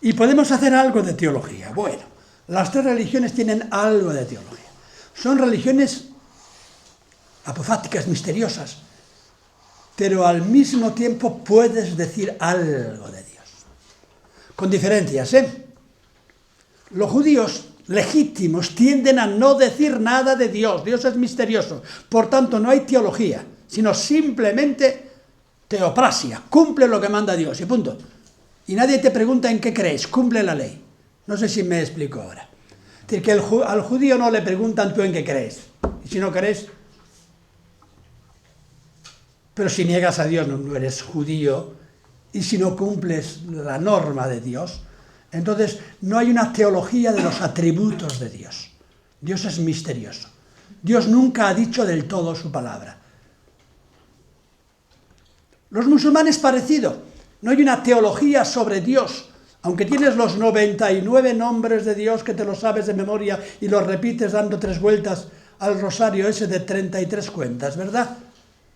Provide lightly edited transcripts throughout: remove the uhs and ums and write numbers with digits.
Y podemos hacer algo de teología. Bueno, las tres religiones tienen algo de teología. Son religiones apofáticas, misteriosas, pero al mismo tiempo puedes decir algo de Dios. Con diferencias, ¿eh? Los judíos legítimos tienden a no decir nada de Dios. Dios es misterioso. Por tanto, no hay teología, sino simplemente teoprasia. Cumple lo que manda Dios y punto. Y nadie te pregunta en qué crees. Cumple la ley. No sé si me explico ahora. Es decir, que al judío no le preguntan tú en qué crees. Y si no crees... Pero si niegas a Dios, no eres judío, y si no cumples la norma de Dios, entonces no hay una teología de los atributos de Dios. Dios es misterioso. Dios nunca ha dicho del todo su palabra. Los musulmanes parecido. No hay una teología sobre Dios, aunque tienes los 99 nombres de Dios que te los sabes de memoria y los repites dando 3 vueltas al rosario ese de 33 cuentas, ¿verdad?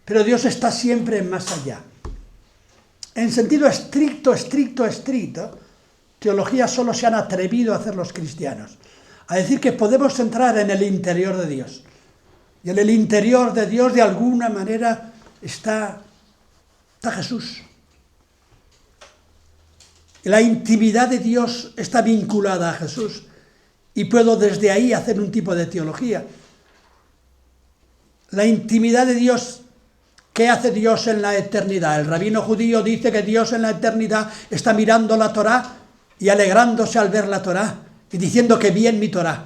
Pero Dios está siempre más allá. En sentido estricto, teología solo se han atrevido a hacer los cristianos. A decir que podemos entrar en el interior de Dios. Y en el interior de Dios, de alguna manera, está Jesús. La intimidad de Dios está vinculada a Jesús. Y puedo desde ahí hacer un tipo de teología. La intimidad de Dios... ¿Qué hace Dios en la eternidad? El rabino judío dice que Dios en la eternidad está mirando la Torá y alegrándose al ver la Torá y diciendo que bien mi Torá.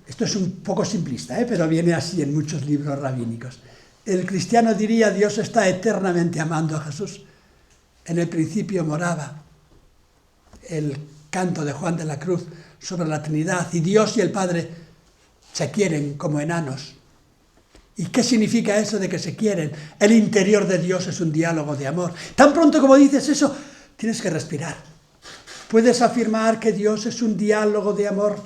Esto es un poco simplista, pero viene así en muchos libros rabínicos. El cristiano diría: Dios está eternamente amando a Jesús. En el principio moraba. El canto de Juan de la Cruz sobre la Trinidad, y Dios y el Padre se quieren como enanos. ¿Y qué significa eso de que se quieren? El interior de Dios es un diálogo de amor. Tan pronto como dices eso, tienes que respirar. Puedes afirmar que Dios es un diálogo de amor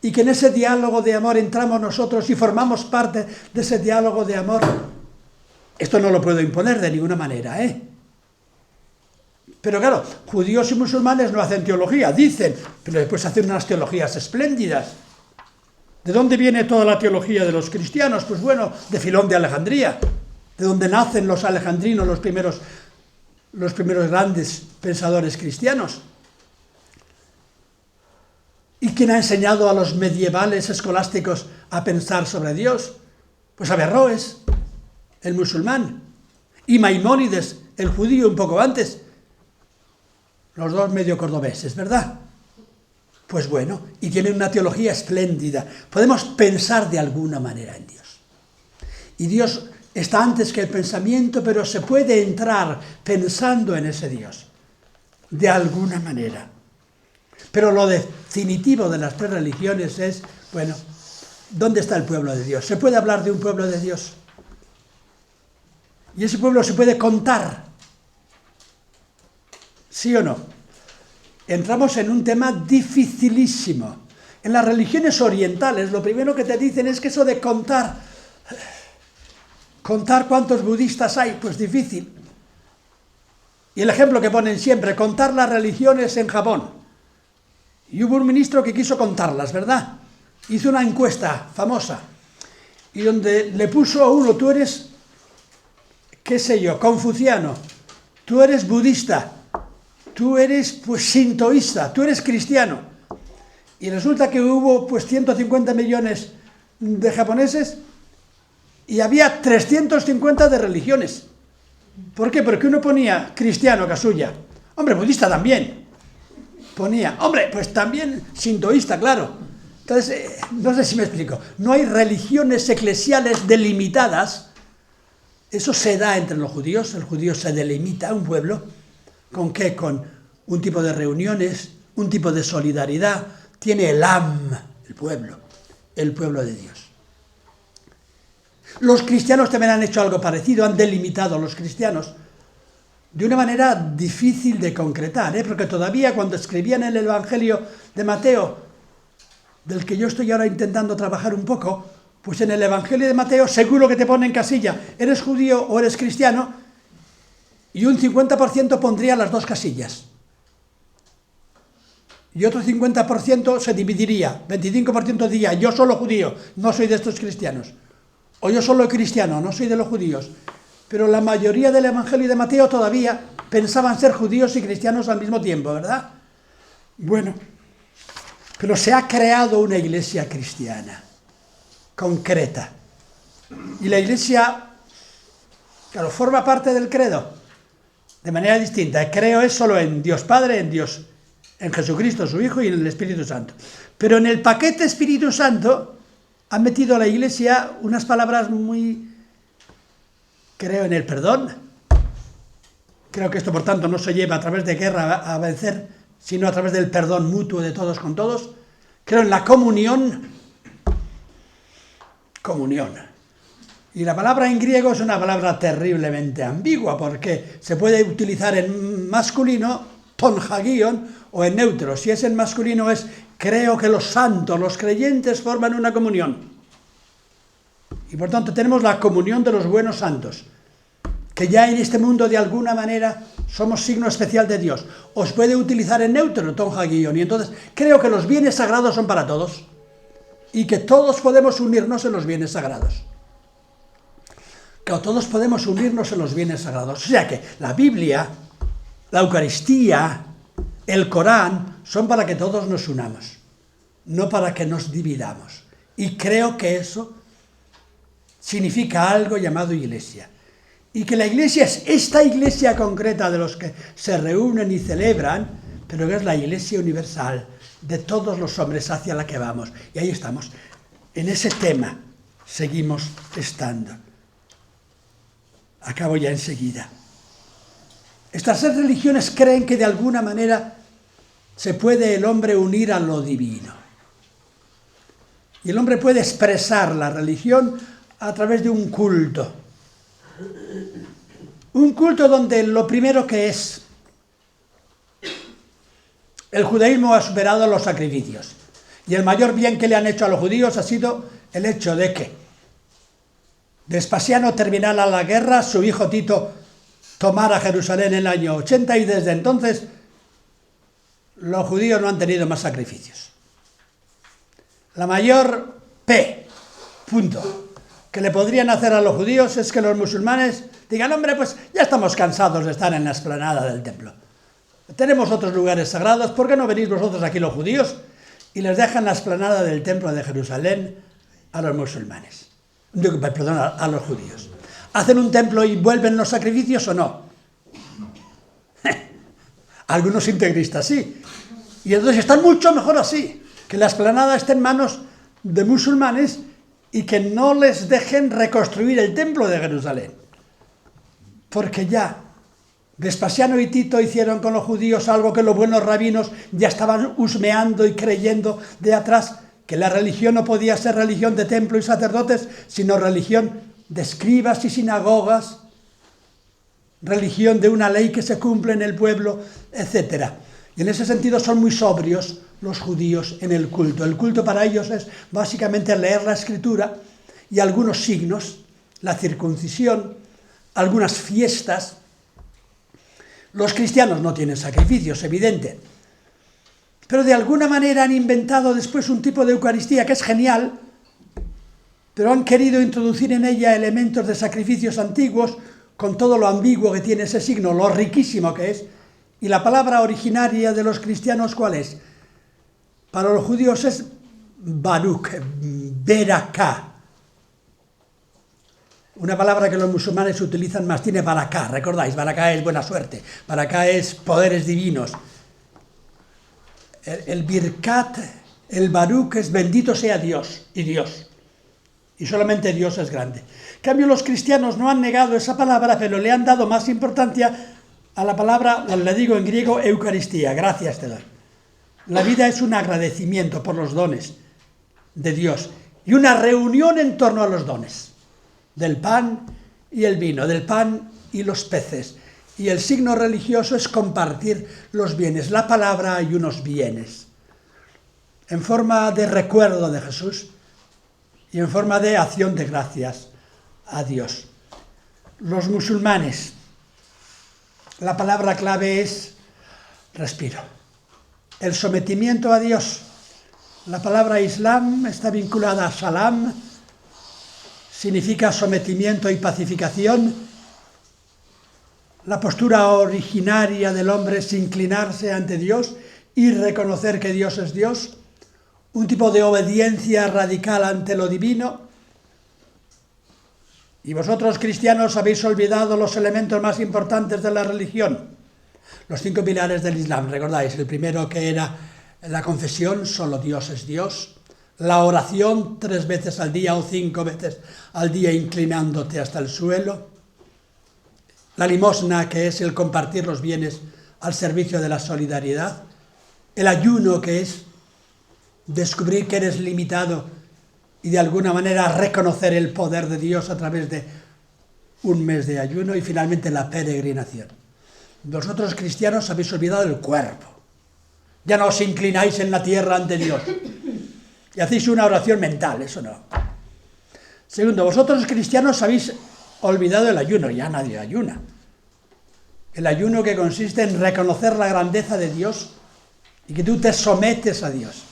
y que en ese diálogo de amor entramos nosotros y formamos parte de ese diálogo de amor. Esto no lo puedo imponer de ninguna manera, ¿eh? Pero claro, judíos y musulmanes no hacen teología, dicen, pero después hacen unas teologías espléndidas. ¿De dónde viene toda la teología de los cristianos? Pues bueno, de Filón de Alejandría, de donde nacen los alejandrinos, los primeros grandes pensadores cristianos. ¿Y quién ha enseñado a los medievales escolásticos a pensar sobre Dios? Pues Averroes, el musulmán, y Maimónides, el judío, un poco antes. Los dos medio cordobeses, ¿verdad? Pues bueno, y tienen una teología espléndida. Podemos pensar de alguna manera en Dios. Y Dios está antes que el pensamiento, pero se puede entrar pensando en ese Dios, de alguna manera. Pero lo definitivo de las tres religiones es, bueno, ¿dónde está el pueblo de Dios? ¿Se puede hablar de un pueblo de Dios? ¿Y ese pueblo se puede contar? ¿Sí o no? Entramos en un tema dificilísimo. En las religiones orientales, lo primero que te dicen es que eso de contar cuántos budistas hay, pues difícil. Y el ejemplo que ponen siempre, contar las religiones en Japón. Y hubo un ministro que quiso contarlas, ¿verdad? Hizo una encuesta famosa, y donde le puso a uno: tú eres, qué sé yo, confuciano, tú eres budista, tú eres pues sintoísta, tú eres cristiano. Y resulta que hubo pues 150 millones de japoneses y había 350 de religiones. ¿Por qué? Porque uno ponía cristiano, Kasuya. Hombre, budista también. Ponía, hombre, pues también sintoísta, claro. Entonces, no sé si me explico. No hay religiones eclesiales delimitadas. Eso se da entre los judíos. El judío se delimita a un pueblo. ¿Con qué? Con un tipo de reuniones, un tipo de solidaridad. Tiene el el pueblo de Dios. Los cristianos también han hecho algo parecido, han delimitado a los cristianos de una manera difícil de concretar, porque todavía cuando escribían el Evangelio de Mateo, del que yo estoy ahora intentando trabajar un poco, pues en el Evangelio de Mateo seguro que te ponen casilla, ¿eres judío o eres cristiano? Y un 50% pondría las dos casillas. y otro 50% se dividiría. 25% diría, yo solo judío, no soy de estos cristianos. O yo solo cristiano, no soy de los judíos. Pero la mayoría del Evangelio de Mateo todavía pensaban ser judíos y cristianos al mismo tiempo, ¿verdad? Bueno, pero se ha creado una iglesia cristiana, concreta. Y la iglesia, claro, forma parte del credo, de manera distinta. Creo es solo en Dios Padre, en Jesucristo, su Hijo, y en el Espíritu Santo. Pero en el paquete Espíritu Santo han metido a la iglesia unas palabras muy... Creo en el perdón. Creo que esto, por tanto, no se lleva a través de guerra a vencer, sino a través del perdón mutuo de todos con todos. Creo en la comunión. Comunión. Y la palabra en griego es una palabra terriblemente ambigua, porque se puede utilizar en masculino, ton hagion, o en neutro. Si es en masculino es, creo que los santos, los creyentes forman una comunión. Y por tanto tenemos la comunión de los buenos santos, que ya en este mundo de alguna manera somos signo especial de Dios. Os puede utilizar en neutro, ton hagion, y entonces creo que los bienes sagrados son para todos, y que todos podemos unirnos en los bienes sagrados. Claro, todos podemos unirnos en los bienes sagrados. O sea que la Biblia, la Eucaristía, el Corán, son para que todos nos unamos, no para que nos dividamos. Y creo que eso significa algo llamado iglesia. Y que la iglesia es esta iglesia concreta de los que se reúnen y celebran, pero que es la iglesia universal de todos los hombres hacia la que vamos. Y ahí estamos. En ese tema seguimos estando. Acabo ya enseguida. Estas 6 religiones creen que de alguna manera se puede el hombre unir a lo divino. Y el hombre puede expresar la religión a través de un culto. Un culto donde lo primero que es, el judaísmo ha superado los sacrificios. Y el mayor bien que le han hecho a los judíos ha sido el hecho de que Vespasiano terminara la guerra, su hijo Tito tomara Jerusalén en el año 80 y desde entonces los judíos no han tenido más sacrificios. La mayor punto que le podrían hacer a los judíos es que los musulmanes digan, hombre, pues ya estamos cansados de estar en la explanada del templo. Tenemos otros lugares sagrados, ¿por qué no venís vosotros aquí los judíos? Y les dejan la explanada del templo de Jerusalén a los musulmanes. Perdón, a los judíos. ¿Hacen un templo y vuelven los sacrificios o no? Algunos integristas sí. Y entonces están mucho mejor así, que la explanada esté en manos de musulmanes y que no les dejen reconstruir el templo de Jerusalén. Porque ya Vespasiano y Tito hicieron con los judíos algo que los buenos rabinos ya estaban husmeando y creyendo de atrás, que la religión no podía ser religión de templo y sacerdotes, sino religión de escribas y sinagogas, religión de una ley que se cumple en el pueblo, etc. Y en ese sentido son muy sobrios los judíos en el culto. El culto para ellos es básicamente leer la Escritura y algunos signos, la circuncisión, algunas fiestas. Los cristianos no tienen sacrificios, evidente. Pero de alguna manera han inventado después un tipo de Eucaristía que es genial, pero han querido introducir en ella elementos de sacrificios antiguos, con todo lo ambiguo que tiene ese signo, lo riquísimo que es. Y la palabra originaria de los cristianos, ¿cuál es? Para los judíos es Baruch, Beraká. Una palabra que los musulmanes utilizan más, tiene Baraká, ¿recordáis? Baraká es buena suerte, Baraká es poderes divinos. El Birkat, el Baruch es bendito sea Dios y Dios. Y solamente Dios es grande. En cambio, los cristianos no han negado esa palabra, pero le han dado más importancia a la palabra, le digo en griego, Eucaristía, gracias te doy. La vida es un agradecimiento por los dones de Dios y una reunión en torno a los dones, del pan y el vino, del pan y los peces. Y el signo religioso es compartir los bienes, la palabra y unos bienes, en forma de recuerdo de Jesús y en forma de acción de gracias a Dios. Los musulmanes, la palabra clave es respiro. el sometimiento a Dios. La palabra Islam está vinculada a salam, significa sometimiento y pacificación. La postura originaria del hombre es inclinarse ante Dios y reconocer que Dios es Dios, un tipo de obediencia radical ante lo divino. Y vosotros, cristianos, habéis olvidado los elementos más importantes de la religión, los 5 pilares del Islam. ¿Recordáis? El primero, que era la confesión, solo Dios es Dios; la oración 3 veces al día o 5 veces al día inclinándote hasta el suelo; la limosna, que es el compartir los bienes al servicio de la solidaridad; el ayuno, que es descubrir que eres limitado y de alguna manera reconocer el poder de Dios a través de un mes de ayuno; y finalmente la peregrinación. Vosotros, cristianos, habéis olvidado el cuerpo. Ya no os inclináis en la tierra ante Dios y hacéis una oración mental, eso no. Segundo, vosotros, cristianos, habéis olvidado el ayuno. Ya nadie ayuna. El ayuno, que consiste en reconocer la grandeza de Dios y que tú te sometes a Dios.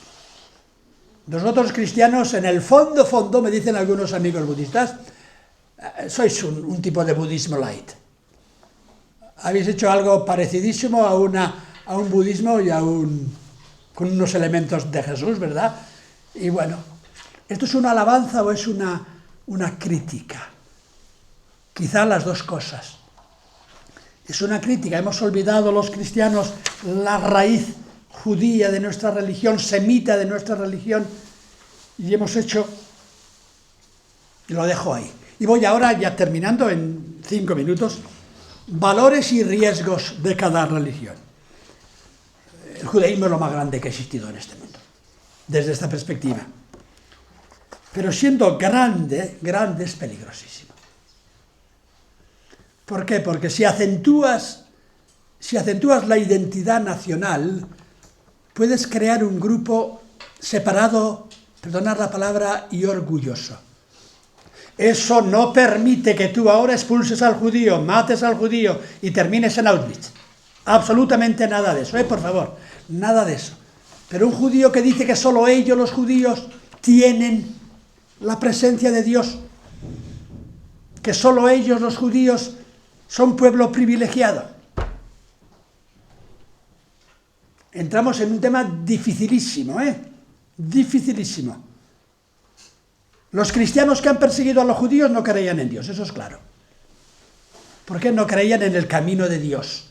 Vosotros, cristianos, en el fondo, me dicen algunos amigos budistas, sois un tipo de budismo light. Habéis hecho algo parecidísimo a un budismo y con unos elementos de Jesús, ¿verdad? Y bueno, ¿esto es una alabanza o es una crítica? Quizá las dos cosas. Es una crítica. Hemos olvidado los cristianos la raíz judía de nuestra religión, semita de nuestra religión, y hemos hecho, y lo dejo ahí. Y voy ahora, ya terminando en 5 minutos, valores y riesgos de cada religión. El judaísmo es lo más grande que ha existido en este mundo, desde esta perspectiva. Pero siendo grande es peligrosísimo. ¿Por qué? Porque si acentúas la identidad nacional, puedes crear un grupo separado, perdonad la palabra, y orgulloso. Eso no permite que tú ahora expulses al judío, mates al judío y termines en Auschwitz. Absolutamente nada de eso, por favor, nada de eso. Pero un judío que dice que solo ellos, los judíos, tienen la presencia de Dios, que solo ellos, los judíos, son pueblo privilegiado. Entramos en un tema dificilísimo, dificilísimo. Los cristianos que han perseguido a los judíos no creían en Dios, eso es claro. Porque no creían en el camino de Dios.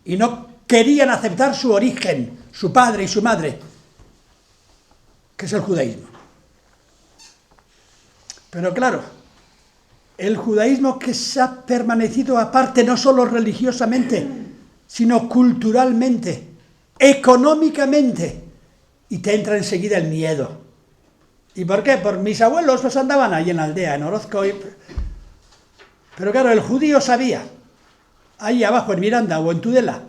Y no querían aceptar su origen, su padre y su madre, que es el judaísmo. Pero claro, el judaísmo que se ha permanecido aparte no solo religiosamente, sino culturalmente, económicamente, y te entra enseguida el miedo. ¿Y por qué? Por mis abuelos pues andaban ahí en la aldea, en Orozco. Pero claro, el judío sabía, ahí abajo en Miranda o en Tudela,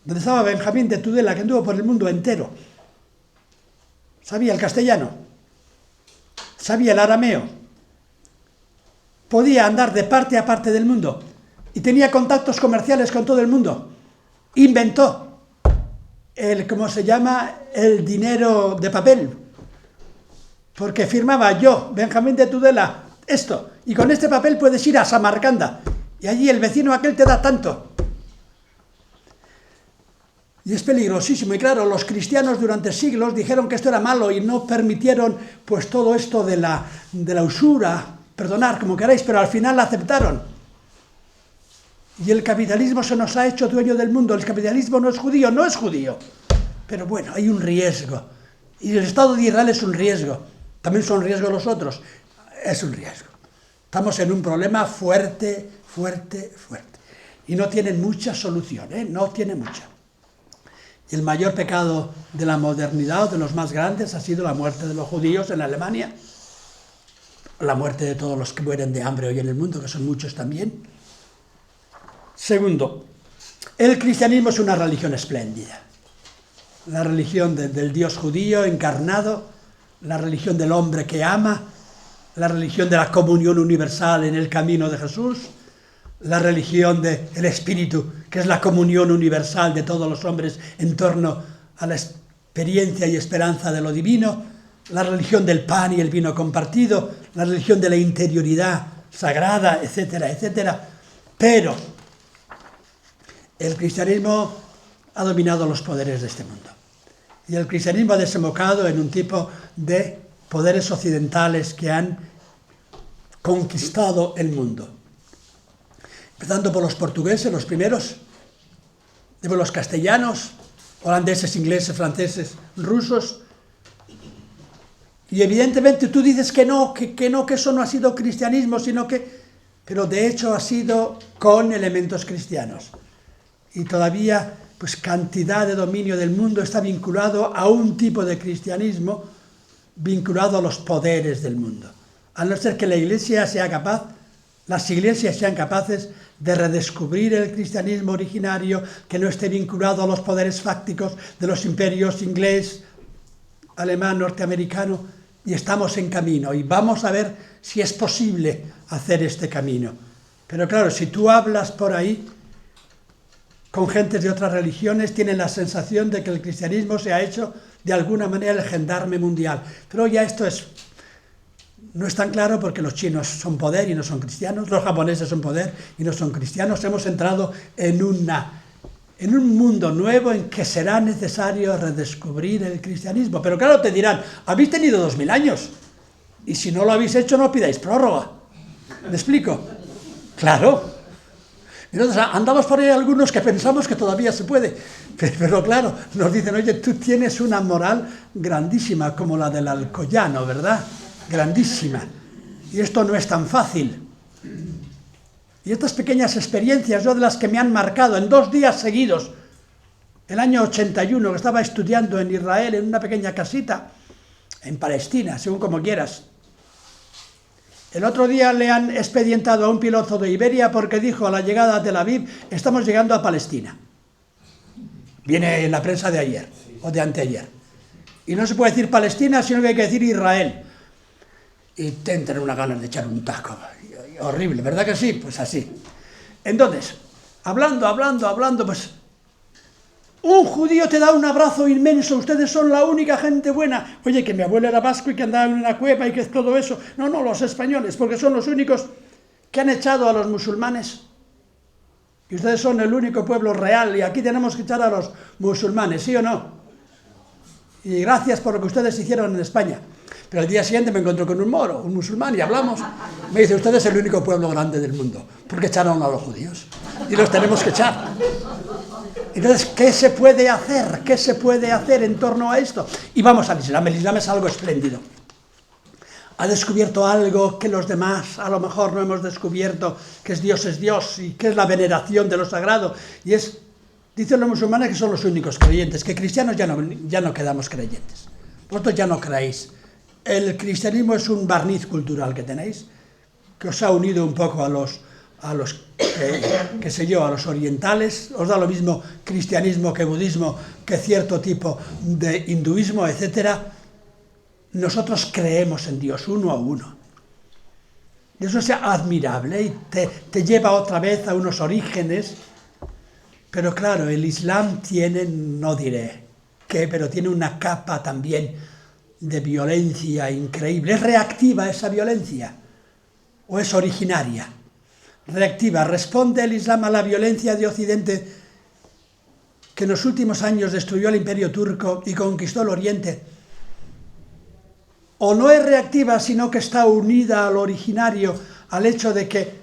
donde estaba Benjamín de Tudela, que anduvo por el mundo entero, sabía el castellano, sabía el arameo, podía andar de parte a parte del mundo y tenía contactos comerciales con todo el mundo. Inventó el dinero de papel, porque firmaba yo, Benjamín de Tudela, esto, y con este papel puedes ir a Samarcanda, y allí el vecino aquel te da tanto. Y es peligrosísimo, y claro, los cristianos durante siglos dijeron que esto era malo y no permitieron pues todo esto de la usura, perdonad como queráis, pero al final la aceptaron. Y el capitalismo se nos ha hecho dueño del mundo. El capitalismo no es judío, pero bueno, hay un riesgo, y el Estado de Israel es un riesgo. También son riesgos los otros, es un riesgo. Estamos en un problema fuerte, y no tienen mucha solución, no tiene mucha. Y el mayor pecado de la modernidad, o de los más grandes, ha sido la muerte de los judíos en Alemania, la muerte de todos los que mueren de hambre hoy en el mundo, que son muchos también. Segundo, el cristianismo es una religión espléndida. La religión del Dios judío encarnado, la religión del hombre que ama, la religión de la comunión universal en el camino de Jesús, la religión del Espíritu, que es la comunión universal de todos los hombres en torno a la experiencia y esperanza de lo divino, la religión del pan y el vino compartido, la religión de la interioridad sagrada, etcétera, etcétera. Pero el cristianismo ha dominado los poderes de este mundo. Y el cristianismo ha desembocado en un tipo de poderes occidentales que han conquistado el mundo. Empezando por los portugueses, los primeros, después los castellanos, holandeses, ingleses, franceses, rusos. Y evidentemente tú dices que no, que eso no ha sido cristianismo, sino que... Pero de hecho ha sido con elementos cristianos. Y todavía, pues cantidad de dominio del mundo está vinculado a un tipo de cristianismo, vinculado a los poderes del mundo. A no ser que la Iglesia sea capaz, las iglesias sean capaces de redescubrir el cristianismo originario, que no esté vinculado a los poderes fácticos de los imperios inglés, alemán, norteamericano, y estamos en camino, y vamos a ver si es posible hacer este camino. Pero claro, si tú hablas por ahí con gentes de otras religiones, tienen la sensación de que el cristianismo se ha hecho de alguna manera el gendarme mundial. Pero ya esto no es tan claro, porque los chinos son poder y no son cristianos, los japoneses son poder y no son cristianos. Hemos entrado en un mundo nuevo en que será necesario redescubrir el cristianismo. Pero claro, te dirán, habéis tenido 2000 años, y si no lo habéis hecho no pidáis prórroga. ¿Me explico? Claro. Entonces andamos por ahí algunos que pensamos que todavía se puede, pero claro, nos dicen, oye, tú tienes una moral grandísima, como la del Alcoyano, ¿verdad? Grandísima. Y esto no es tan fácil. Y estas pequeñas experiencias, yo de las que me han marcado en 2 días seguidos, el año 81, que estaba estudiando en Israel, en una pequeña casita, en Palestina, según como quieras. El otro día le han expedientado a un piloto de Iberia porque dijo a la llegada a Tel Aviv, estamos llegando a Palestina. Viene en la prensa de ayer, o de anteayer. Y no se puede decir Palestina, sino que hay que decir Israel. Y te entran unas ganas de echar un taco. Horrible, ¿verdad que sí? Pues así. Entonces, hablando, pues... Un judío te da un abrazo inmenso, ustedes son la única gente buena. Oye, que mi abuelo era vasco y que andaba en una cueva y que todo eso. No, los españoles, porque son los únicos que han echado a los musulmanes. Y ustedes son el único pueblo real y aquí tenemos que echar a los musulmanes, ¿sí o no? Y gracias por lo que ustedes hicieron en España. Pero al día siguiente me encontré con un moro, un musulmán, y hablamos. Me dice, usted es el único pueblo grande del mundo, porque echaron a los judíos. Y los tenemos que echar. Entonces, ¿qué se puede hacer? ¿Qué se puede hacer en torno a esto? Y vamos al Islam. El Islam es algo espléndido. Ha descubierto algo que los demás a lo mejor no hemos descubierto, que es Dios, y que es la veneración de lo sagrado. Y es, dicen los musulmanes que son los únicos creyentes, que cristianos ya no quedamos creyentes. Vosotros ya no creéis. El cristianismo es un barniz cultural que tenéis, que os ha unido un poco a los qué sé yo, a los orientales. Os da lo mismo cristianismo que budismo, que cierto tipo de hinduismo, etcétera. Nosotros creemos en Dios uno a uno. Y eso es admirable y te lleva otra vez a unos orígenes. Pero claro, el Islam tiene, no diré qué, pero tiene una capa también de violencia increíble. ¿Es reactiva esa violencia o es originaria? Reactiva. ¿Responde el Islam a la violencia de Occidente, que en los últimos años destruyó el Imperio turco y conquistó el Oriente? ¿O no es reactiva, sino que está unida al originario, al hecho de que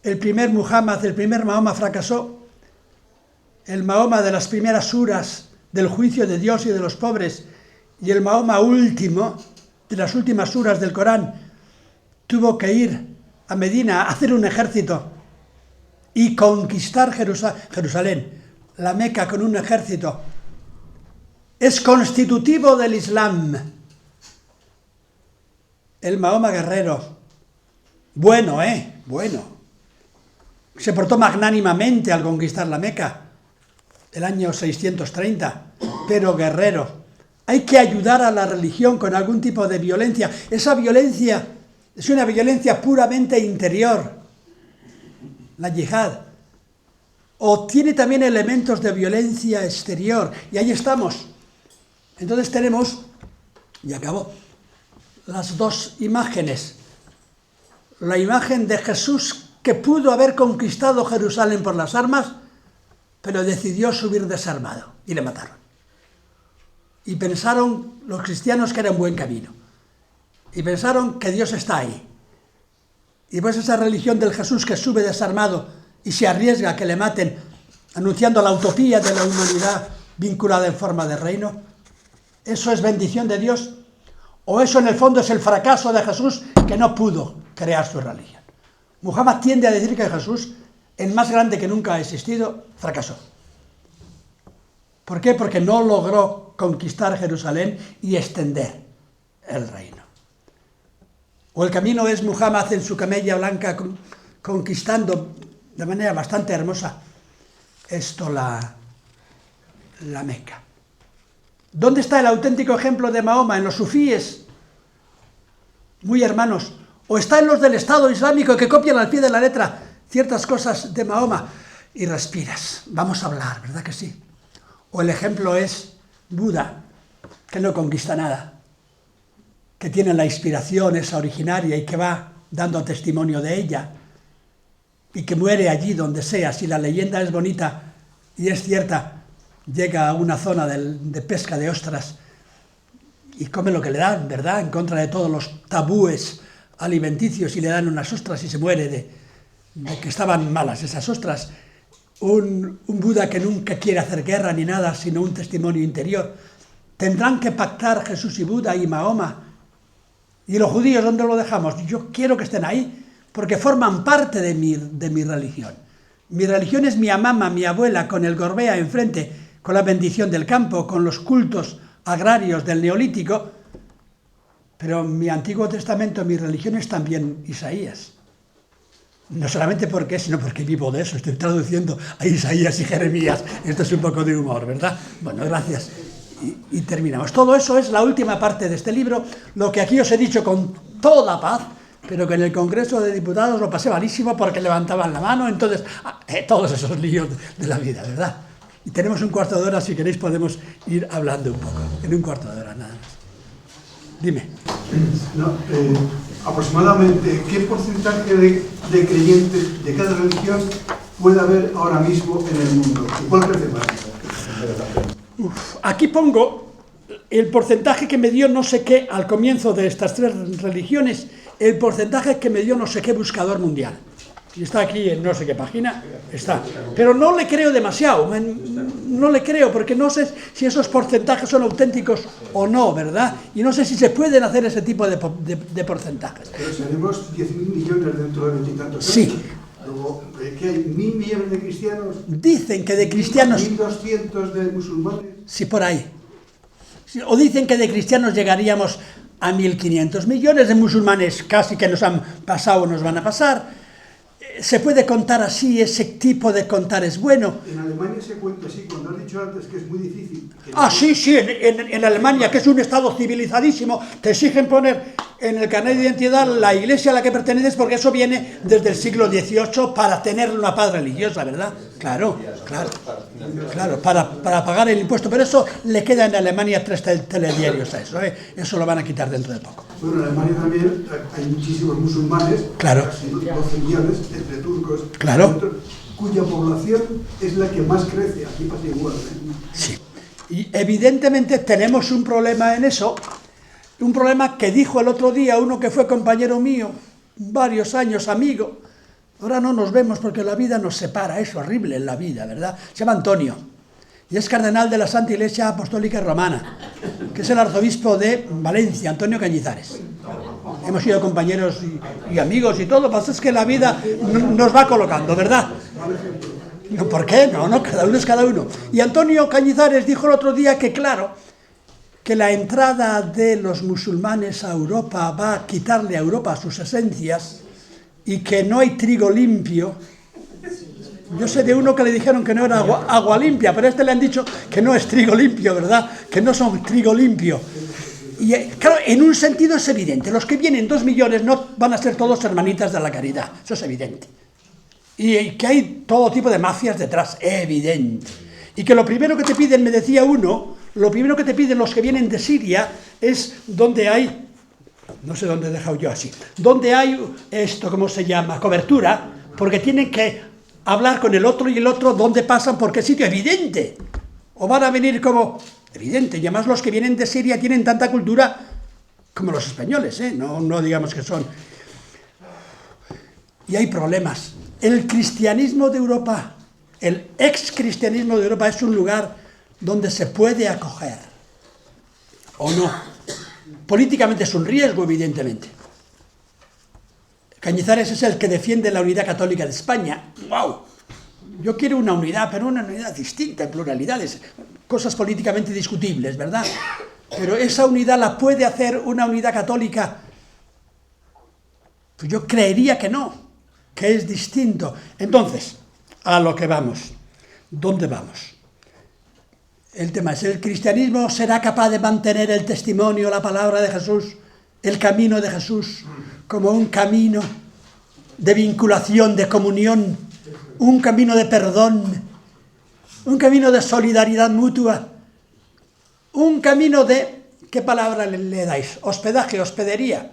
el primer Muhammad, el primer Mahoma fracasó? El Mahoma de las primeras suras del juicio de Dios y de los pobres, y el Mahoma último, de las últimas suras del Corán, tuvo que ir a Medina a hacer un ejército y conquistar Jerusalén, la Meca, con un ejército. Es constitutivo del Islam. El Mahoma guerrero, bueno, se portó magnánimamente al conquistar la Meca, el año 630, pero guerrero. Hay que ayudar a la religión con algún tipo de violencia. Esa violencia es una violencia puramente interior, la yihad. o tiene también elementos de violencia exterior, y ahí estamos. Entonces tenemos, y acabó, las dos imágenes. La imagen de Jesús que pudo haber conquistado Jerusalén por las armas, pero decidió subir desarmado y le mataron. Y pensaron los cristianos que era un buen camino. Y pensaron que Dios está ahí. Y pues esa religión del Jesús que sube desarmado y se arriesga a que le maten, anunciando la utopía de la humanidad vinculada en forma de reino, ¿eso es bendición de Dios? ¿O eso en el fondo es el fracaso de Jesús que no pudo crear su religión? Muhammad tiende a decir que Jesús, el más grande que nunca ha existido, fracasó. ¿Por qué? Porque no logró conquistar Jerusalén y extender el reino. O el camino es Muhammad en su camella blanca conquistando de manera bastante hermosa la Meca. ¿Dónde está el auténtico ejemplo de Mahoma? ¿En los sufíes? Muy hermanos. ¿O está en los del Estado Islámico que copian al pie de la letra ciertas cosas de Mahoma? Y respiras. Vamos a hablar, ¿verdad que sí? O el ejemplo es Buda, que no conquista nada, que tiene la inspiración esa originaria y que va dando testimonio de ella, y que muere allí donde sea. Si la leyenda es bonita y es cierta, llega a una zona de pesca de ostras y come lo que le dan, ¿verdad? En contra de todos los tabúes alimenticios, y le dan unas ostras y se muere de que estaban malas esas ostras. Un Buda que nunca quiere hacer guerra ni nada, sino un testimonio interior. Tendrán que pactar Jesús y Buda y Mahoma. ¿Y los judíos dónde lo dejamos? Yo quiero que estén ahí, porque forman parte de mi religión. Mi religión es mi amama, mi abuela, con el Gorbea enfrente, con la bendición del campo, con los cultos agrarios del Neolítico. Pero mi Antiguo Testamento, mi religión es también Isaías. No solamente porque, sino porque vivo de eso. Estoy traduciendo a Isaías y Jeremías. Esto es un poco de humor, ¿verdad? Bueno, gracias. Y terminamos. Todo eso es la última parte de este libro, lo que aquí os he dicho con toda paz, pero que en el Congreso de Diputados lo pasé malísimo porque levantaban la mano. Entonces, todos esos líos de la vida, ¿verdad? Y tenemos un cuarto de hora, si queréis podemos ir hablando un poco. En un cuarto de hora, nada más. Dime. No, aproximadamente, ¿qué porcentaje de creyentes de cada religión puede haber ahora mismo en el mundo? ¿Y cuál crece más? Aquí pongo el porcentaje que me dio no sé qué al comienzo de estas tres religiones, el porcentaje que me dio no sé qué buscador mundial. Y está aquí en no sé qué página, está. Pero no le creo demasiado, no le creo, porque no sé si esos porcentajes son auténticos o no, ¿verdad? Y no sé si se pueden hacer ese tipo de porcentajes. Pero seremos 10.000 millones dentro de 20 y tantos años. Sí. Luego, ¿qué hay? ¿1.000 millones de cristianos? Dicen que de cristianos... 1.200 de musulmanes. Sí, por ahí. O dicen que de cristianos llegaríamos a 1.500 millones, de musulmanes casi que nos han pasado o nos van a pasar. ¿Se puede contar así? ¿Ese tipo de contar es bueno? En Alemania se cuenta así, cuando has dicho antes que es muy difícil. Sí, en Alemania, que es un estado civilizadísimo, te exigen poner en el carnet de identidad la iglesia a la que perteneces, porque eso viene desde el siglo XVIII para tener una paz religiosa, ¿verdad? Claro, para pagar el impuesto. Pero eso le queda en Alemania 3 telediarios a eso, ¿eh? Eso lo van a quitar dentro de poco. Bueno, en Alemania también hay muchísimos musulmanes, claro, casi 12 millones entre turcos, claro, cuya población es la que más crece. Aquí pasa igual, ¿eh? Sí, y evidentemente tenemos un problema en eso, un problema que dijo el otro día uno que fue compañero mío, varios años, amigo. Ahora no nos vemos porque la vida nos separa, es horrible en la vida, ¿verdad? Se llama Antonio, y es cardenal de la Santa Iglesia Apostólica Romana, que es el arzobispo de Valencia, Antonio Cañizares. Hemos sido compañeros y amigos y todo, lo que pasa es que la vida nos va colocando, ¿verdad? No, ¿por qué? No, cada uno es cada uno. Y Antonio Cañizares dijo el otro día que, claro, que la entrada de los musulmanes a Europa va a quitarle a Europa sus esencias y que no hay trigo limpio. Yo sé de uno que le dijeron que no era agua limpia, pero a este le han dicho que no es trigo limpio, ¿verdad? Que no son trigo limpio. Y claro, en un sentido es evidente, los que vienen 2 millones no van a ser todos hermanitas de la caridad, eso es evidente. y que hay todo tipo de mafias detrás, evidente. Y que lo primero que te piden, me decía uno, lo primero que te piden los que vienen de Siria es donde hay, no sé dónde he dejado yo así, donde hay esto, ¿cómo se llama? Cobertura, porque tienen que hablar con el otro y el otro dónde pasan, porque es sitio evidente. O van a venir como, evidente, y además los que vienen de Siria tienen tanta cultura como los españoles, no digamos que son. Y hay problemas. El cristianismo de Europa, el ex-cristianismo de Europa es un lugar donde se puede acoger, ¿o no? Políticamente es un riesgo, evidentemente. Cañizares es el que defiende la unidad católica de España. ¡Wow! Yo quiero una unidad, pero una unidad distinta, en pluralidades, cosas políticamente discutibles, ¿verdad? Pero esa unidad la puede hacer una unidad católica. Pues yo creería que no, que es distinto. Entonces, a lo que vamos. ¿Dónde vamos? El tema es, ¿el cristianismo será capaz de mantener el testimonio, la palabra de Jesús, el camino de Jesús, como un camino de vinculación, de comunión, un camino de perdón, un camino de solidaridad mutua, un camino de, ¿qué palabra le dais? Hospedaje, hospedería.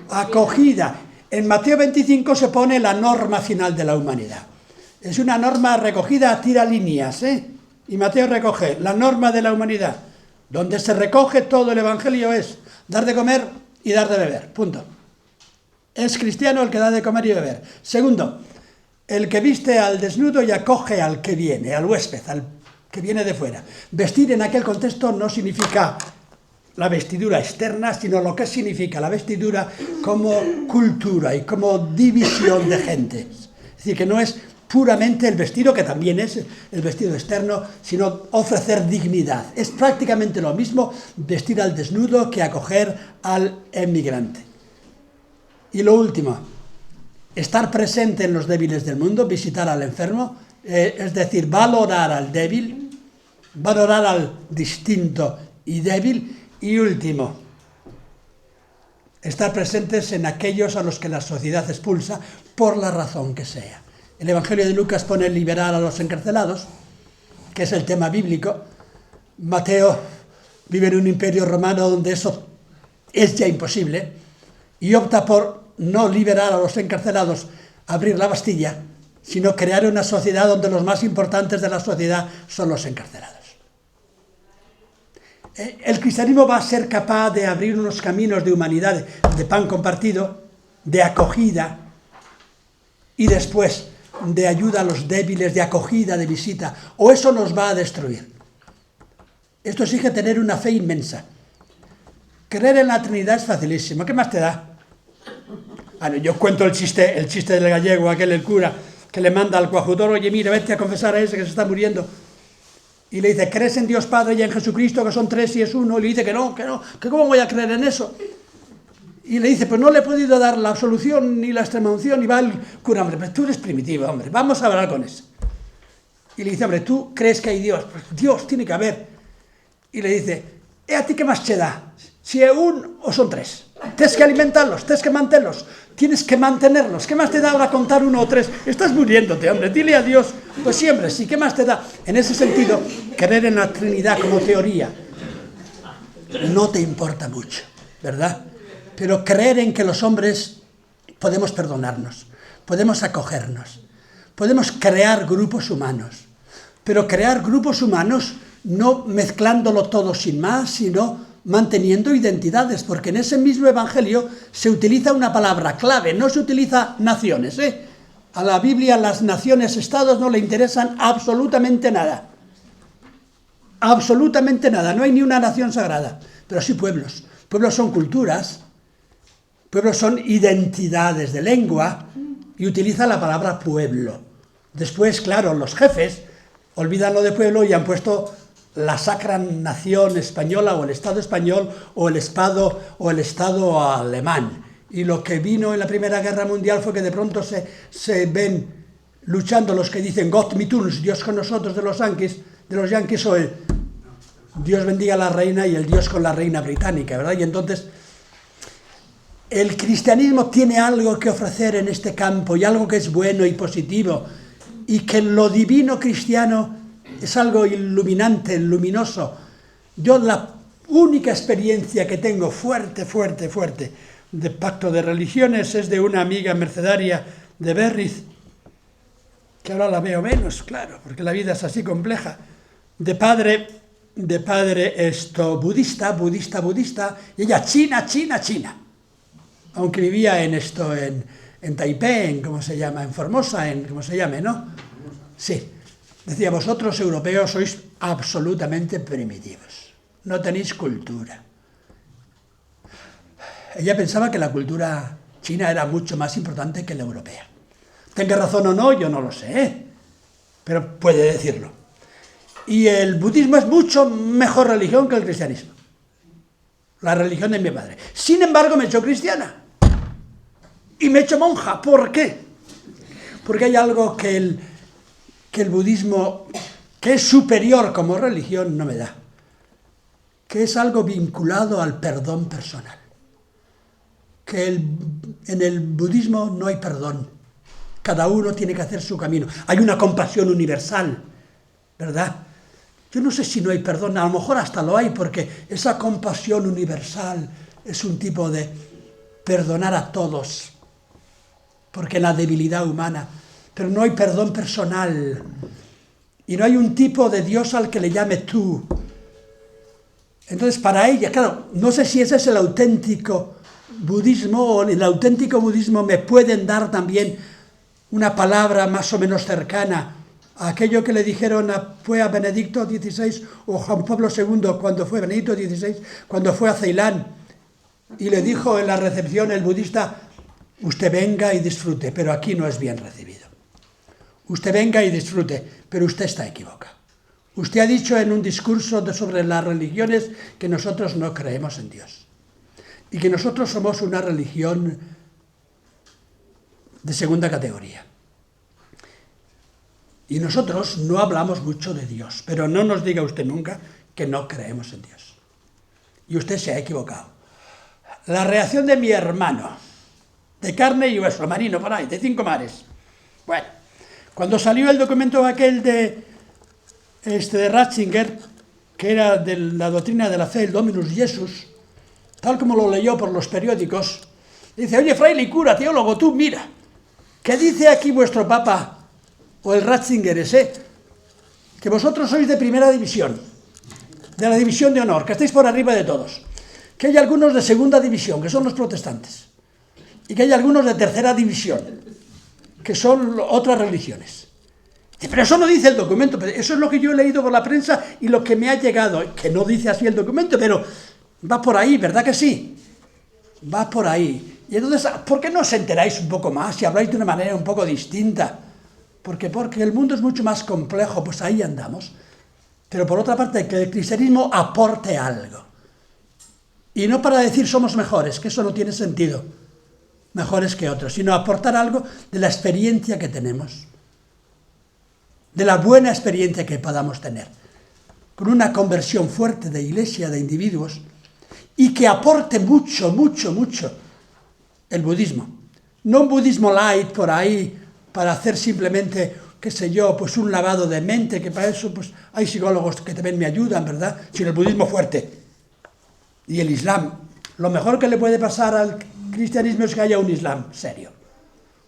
Acogida. En Mateo 25 se pone la norma final de la humanidad. Es una norma recogida a tiralíneas, Y Mateo recoge la norma de la humanidad. Donde se recoge todo el Evangelio es dar de comer y dar de beber. Punto. Es cristiano el que da de comer y beber. Segundo, el que viste al desnudo y acoge al que viene, al huésped, al que viene de fuera. Vestir en aquel contexto no significa la vestidura externa, sino lo que significa la vestidura como cultura y como división de gentes. Es decir, que no es puramente el vestido, que también es el vestido externo, sino ofrecer dignidad. Es prácticamente lo mismo vestir al desnudo que acoger al emigrante. Y lo último, estar presente en los débiles del mundo, visitar al enfermo, es decir, valorar al débil, valorar al distinto y débil. Y último, estar presentes en aquellos a los que la sociedad expulsa por la razón que sea. El Evangelio de Lucas pone liberar a los encarcelados, que es el tema bíblico. Mateo vive en un imperio romano donde eso es ya imposible y opta por no liberar a los encarcelados, abrir la Bastilla, sino crear una sociedad donde los más importantes de la sociedad son los encarcelados. El cristianismo va a ser capaz de abrir unos caminos de humanidad, de pan compartido, de acogida y después de ayuda a los débiles, de acogida, de visita, o eso nos va a destruir. Esto exige tener una fe inmensa. Creer en la Trinidad es facilísimo. ¿Qué más te da? Bueno, yo cuento el chiste del gallego, aquel el cura, que le manda al coadjutor, oye, mira, vete a confesar a ese que se está muriendo. Y le dice, ¿crees en Dios Padre y en Jesucristo, que son tres y es uno? Y le dice que no, que ¿cómo voy a creer en eso? Y le dice, pues no le he podido dar la absolución ni la extremaunción. Y va el cura, hombre, pues tú eres primitivo, hombre, vamos a hablar con ese. Y le dice, hombre, ¿tú crees que hay Dios? Pues Dios tiene que haber. Y le dice, ¿a ti qué más te da? Si es un o son tres. Tienes que alimentarlos, tienes que mantenerlos, tienes que mantenerlos. ¿Qué más te da ahora contar uno o tres? Estás muriéndote, hombre, dile a Dios. Pues siempre, sí, ¿qué más te da? En ese sentido, creer en la Trinidad como teoría no te importa mucho, ¿verdad? Pero creer en que los hombres podemos perdonarnos, podemos acogernos, podemos crear grupos humanos, pero crear grupos humanos no mezclándolo todo sin más, sino manteniendo identidades, porque en ese mismo evangelio se utiliza una palabra clave, no se utiliza naciones, A la Biblia las naciones, estados no le interesan absolutamente nada. Absolutamente nada, no hay ni una nación sagrada, pero sí pueblos. Pueblos son culturas, pueblos son identidades de lengua, y utiliza la palabra pueblo. Después, claro, los jefes olvidan lo de pueblo y han puesto la sacra nación española o el Estado español o el Estado alemán. Y lo que vino en la Primera Guerra Mundial fue que de pronto se ven luchando los que dicen Gott mit uns, Dios con nosotros, de los yanquis, o el Dios bendiga a la reina y el Dios con la reina británica, ¿verdad? Y entonces el cristianismo tiene algo que ofrecer en este campo y algo que es bueno y positivo, y que lo divino cristiano es algo iluminante, luminoso. Yo la única experiencia que tengo fuerte de pacto de religiones es de una amiga mercedaria de Berriz, que ahora la veo menos, claro, porque la vida es así compleja, de padre budista, y ella china, aunque vivía en Taipei, ¿cómo se llama? En Formosa, ¿cómo se llame, no? Sí. Decía, vosotros europeos sois absolutamente primitivos, no tenéis cultura. Ella pensaba que la cultura china era mucho más importante que la europea. Tenga razón o no, yo no lo sé, pero puede decirlo. Y el budismo es mucho mejor religión que el cristianismo. La religión de mi padre. Sin embargo, me he hecho cristiana. Y me he hecho monja. ¿Por qué? Porque hay algo que el budismo, que es superior como religión, no me da. Que es algo vinculado al perdón personal. Que en el budismo no hay perdón. Cada uno tiene que hacer su camino. Hay una compasión universal, ¿verdad? Yo no sé si no hay perdón, a lo mejor hasta lo hay, porque esa compasión universal es un tipo de perdonar a todos, porque la debilidad humana, pero no hay perdón personal, y no hay un tipo de Dios al que le llame tú. Entonces, para ella, claro, no sé si ese es el auténtico budismo, o el auténtico budismo me pueden dar también una palabra más o menos cercana a aquello que le dijeron fue a Benedicto XVI o Juan Pablo II cuando fue Benedicto XVI, cuando fue a Ceilán, y le dijo en la recepción el budista, usted venga y disfrute, pero aquí no es bien recibido. Usted venga y disfrute, pero usted está equivocado. Usted ha dicho en un discurso sobre las religiones que nosotros no creemos en Dios y que nosotros somos una religión de segunda categoría. Y nosotros no hablamos mucho de Dios, pero no nos diga usted nunca que no creemos en Dios. Y usted se ha equivocado. La reacción de mi hermano, de carne y hueso, marino por ahí, de 5 mares. Bueno, cuando salió el documento aquel de Ratzinger, que era de la doctrina de la fe, el Dominus Jesus, tal como lo leyó por los periódicos, dice, oye, fraile y cura, teólogo, tú mira, ¿qué dice aquí vuestro papa, o el Ratzinger ese? Que vosotros sois de primera división, de la división de honor, que estáis por arriba de todos. Que hay algunos de segunda división, que son los protestantes. Y que hay algunos de tercera división, que son otras religiones. Pero eso no dice el documento, pero eso es lo que yo he leído por la prensa y lo que me ha llegado, que no dice así el documento, pero va por ahí, ¿verdad que sí? Va por ahí. Y entonces, ¿por qué no os enteráis un poco más y habláis de una manera un poco distinta? Porque el mundo es mucho más complejo, pues ahí andamos. Pero por otra parte, que el cristianismo aporte algo. Y no para decir somos mejores, que eso no tiene sentido, mejores que otros, sino aportar algo de la experiencia que tenemos, de la buena experiencia que podamos tener, con una conversión fuerte de iglesia, de individuos, y que aporte mucho el budismo. No un budismo light por ahí, para hacer simplemente, qué sé yo, pues un lavado de mente, que para eso pues hay psicólogos que también me ayudan, ¿verdad? Sino el budismo fuerte. Y el Islam. Lo mejor que le puede pasar al cristianismo es que haya un Islam serio.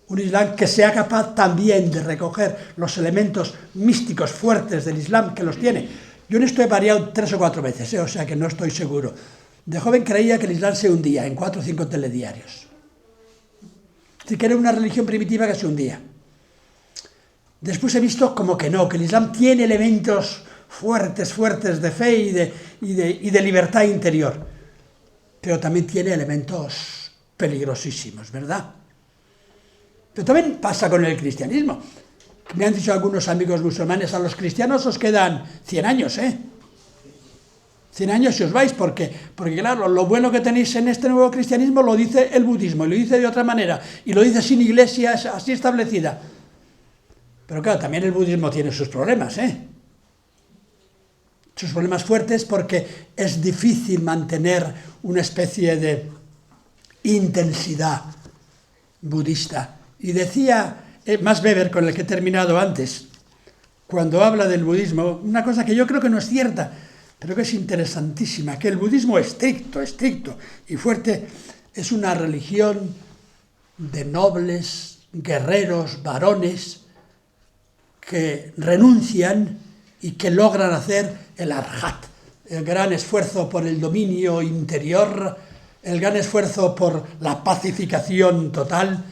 Un Islam que sea capaz también de recoger los elementos místicos fuertes del Islam, que los tiene. Yo en esto he variado 3 o 4 veces, o sea que no estoy seguro. De joven creía que el Islam se hundía en 4 o 5 telediarios. Es decir, que era una religión primitiva que se hundía. Después he visto como que no, que el Islam tiene elementos fuertes de fe y de libertad interior, pero también tiene elementos peligrosísimos, ¿verdad? Pero también pasa con el cristianismo. Me han dicho algunos amigos musulmanes, a los cristianos os quedan 100 años, 100 años si os vais, porque claro, lo bueno que tenéis en este nuevo cristianismo lo dice el budismo, y lo dice de otra manera, y lo dice sin iglesia así establecida. Pero claro, también el budismo tiene sus problemas, sus problemas fuertes, porque es difícil mantener una especie de intensidad budista. Y decía Max Weber, con el que he terminado antes, cuando habla del budismo, una cosa que yo creo que no es cierta, pero que es interesantísima, que el budismo estricto y fuerte es una religión de nobles, guerreros, varones, que renuncian y que logran hacer el arhat, el gran esfuerzo por el dominio interior, el gran esfuerzo por la pacificación total,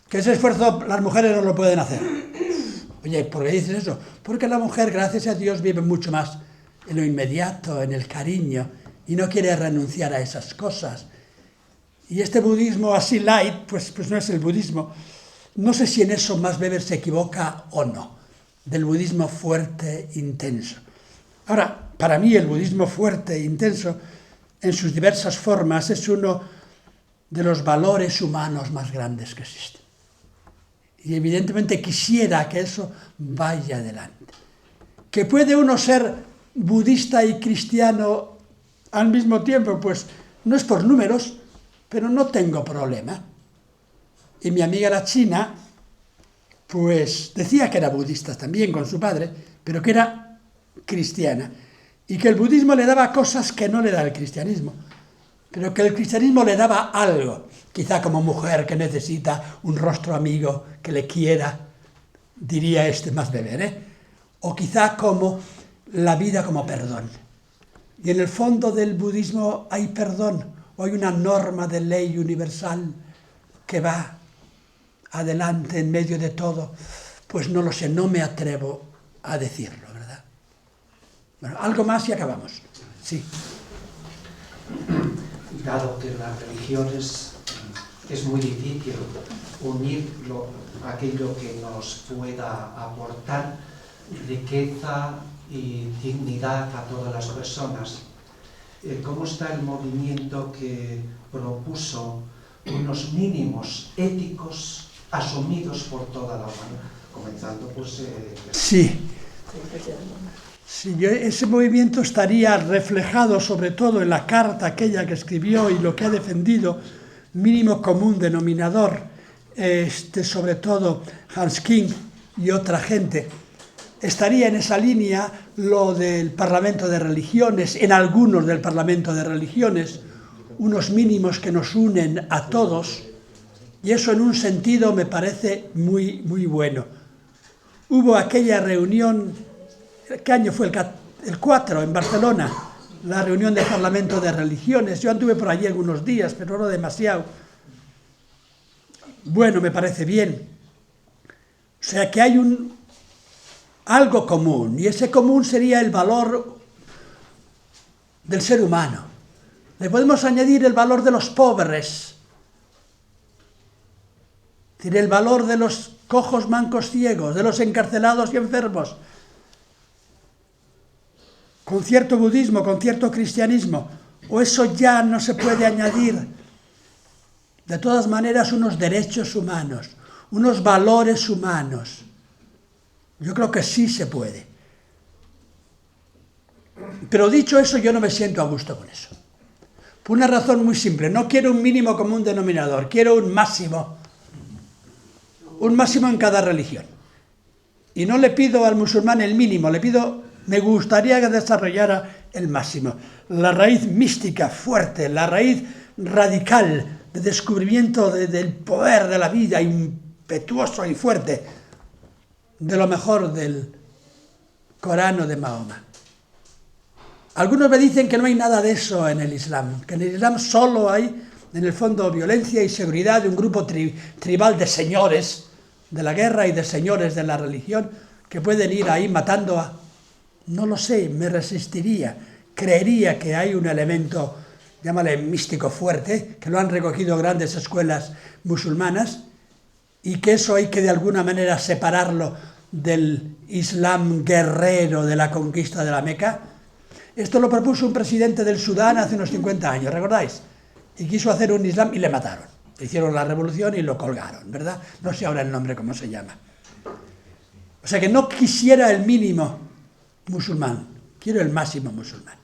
que ese esfuerzo las mujeres no lo pueden hacer. Oye, ¿por qué dices eso? Porque la mujer, gracias a Dios, vive mucho más en lo inmediato, en el cariño, y no quiere renunciar a esas cosas. Y este budismo así light, pues no es el budismo. No sé si en eso Max Weber se equivoca o no, del budismo fuerte, intenso. Ahora, para mí el budismo fuerte e intenso, en sus diversas formas, es uno de los valores humanos más grandes que existen. Y evidentemente quisiera que eso vaya adelante. ¿Que puede uno ser budista y cristiano al mismo tiempo? Pues no es por números, pero no tengo problema. Y mi amiga la china, pues decía que era budista también con su padre, pero que era cristiana. Y que el budismo le daba cosas que no le da el cristianismo, pero que el cristianismo le daba algo, quizá como mujer que necesita un rostro amigo que le quiera, diría Max Weber, o quizá como la vida como perdón. Y en el fondo del budismo hay perdón, o hay una norma de ley universal que va adelante en medio de todo. Pues no lo sé, no me atrevo a decirlo, ¿verdad? Bueno, algo más y acabamos. Sí. Dado que las religiones es muy difícil unir aquello que nos pueda aportar riqueza y dignidad a todas las personas, ¿cómo está el movimiento que propuso unos mínimos éticos asumidos por toda la humanidad? Comenzando pues... Sí. Sí, ese movimiento estaría reflejado sobre todo en la carta aquella que escribió y lo que ha defendido, mínimo común denominador, sobre todo Hans King y otra gente. Estaría en esa línea lo del Parlamento de Religiones, en algunos del Parlamento de Religiones, unos mínimos que nos unen a todos, y eso en un sentido me parece muy, muy bueno. Hubo aquella reunión... ¿Qué año fue? El 4, en Barcelona, la reunión del Parlamento de Religiones. Yo anduve por allí algunos días, pero no demasiado. Bueno, me parece bien. O sea que hay algo común, y ese común sería el valor del ser humano. Le podemos añadir el valor de los pobres, es decir, el valor de los cojos, mancos, ciegos, de los encarcelados y enfermos, con cierto budismo, con cierto cristianismo, o eso ya no se puede añadir. De todas maneras, unos derechos humanos, unos valores humanos. Yo creo que sí se puede. Pero dicho eso, yo no me siento a gusto con eso. Por una razón muy simple, no quiero un mínimo común denominador, quiero un máximo en cada religión. Y no le pido al musulmán el mínimo, me gustaría que desarrollara el máximo. La raíz mística fuerte, la raíz radical de descubrimiento del poder de la vida, impetuoso y fuerte, de lo mejor del Corán o de Mahoma. Algunos me dicen que no hay nada de eso en el Islam, que en el Islam solo hay, en el fondo, violencia y seguridad de un grupo tribal de señores de la guerra y de señores de la religión que pueden ir ahí matando a... No lo sé, me resistiría. Creería que hay un elemento, llámale místico fuerte, que lo han recogido grandes escuelas musulmanas, y que eso hay que de alguna manera separarlo del Islam guerrero de la conquista de la Meca. Esto lo propuso un presidente del Sudán hace unos 50 años, ¿recordáis? Y quiso hacer un Islam y le mataron. Hicieron la revolución y lo colgaron, ¿verdad? No sé ahora el nombre cómo se llama. O sea que no quisiera el mínimo musulmán, quiero el máximo musulmán.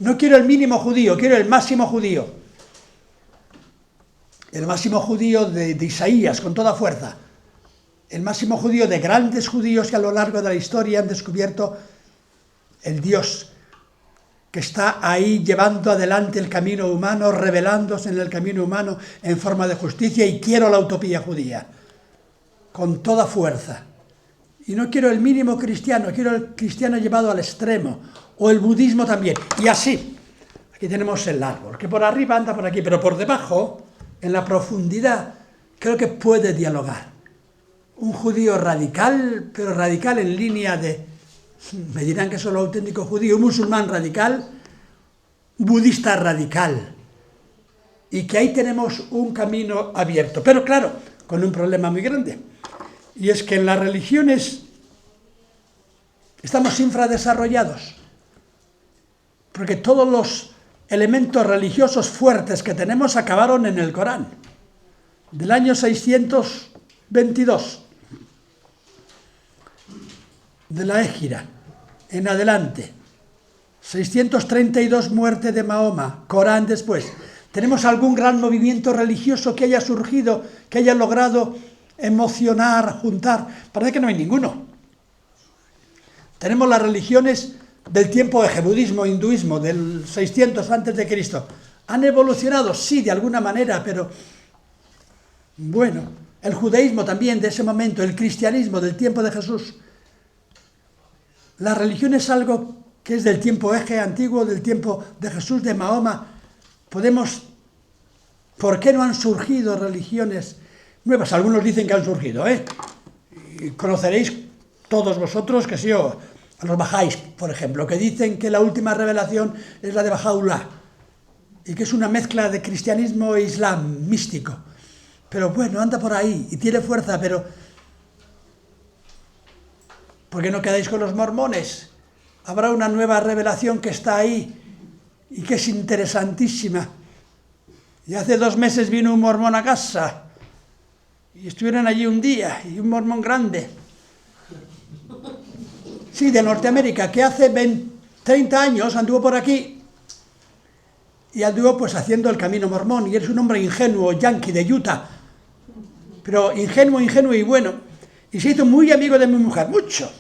No quiero el mínimo judío, quiero el máximo judío. el máximo judío de Isaías, con toda fuerza, el máximo judío de grandes judíos que a lo largo de la historia han descubierto el Dios que está ahí llevando adelante el camino humano, revelándose en el camino humano en forma de justicia, y quiero la utopía judía, con toda fuerza. Y no quiero el mínimo cristiano, quiero el cristiano llevado al extremo, o el budismo también, y así. Aquí tenemos el árbol, que por arriba anda por aquí, pero por debajo, en la profundidad, creo que puede dialogar. Un judío radical, pero radical en línea de, me dirán que soy el auténtico judío, un musulmán radical, budista radical, y que ahí tenemos un camino abierto, pero claro, con un problema muy grande, y es que en las religiones estamos infradesarrollados, porque todos los elementos religiosos fuertes que tenemos acabaron en el Corán, del año 622, de la Égira en adelante, 632 muerte de Mahoma, Corán después. ¿Tenemos algún gran movimiento religioso que haya surgido, que haya logrado emocionar, juntar? Parece que no hay ninguno. Tenemos las religiones del tiempo eje, budismo, hinduismo, del 600 antes de Cristo. ¿Han evolucionado? Sí, de alguna manera, pero bueno, el judaísmo también de ese momento, el cristianismo del tiempo de Jesús. La religión es algo que es del tiempo eje antiguo, del tiempo de Jesús, de Mahoma. ¿Por qué no han surgido religiones nuevas? Algunos dicen que han surgido, Y conoceréis todos vosotros, que sé yo, a los bajáis, por ejemplo, que dicen que la última revelación es la de Bahá'u'lláh, y que es una mezcla de cristianismo e islam místico. Pero bueno, anda por ahí y tiene fuerza, pero ¿por qué no quedáis con los mormones? Habrá una nueva revelación que está ahí y que es interesantísima. Y hace 2 meses vino un mormón a casa y estuvieron allí un día, y un mormón grande. Sí, de Norteamérica, que hace 30 años anduvo por aquí y anduvo pues haciendo el camino mormón, y es un hombre ingenuo, yanqui de Utah, pero ingenuo y bueno, y se hizo muy amigo de mi mujer, mucho.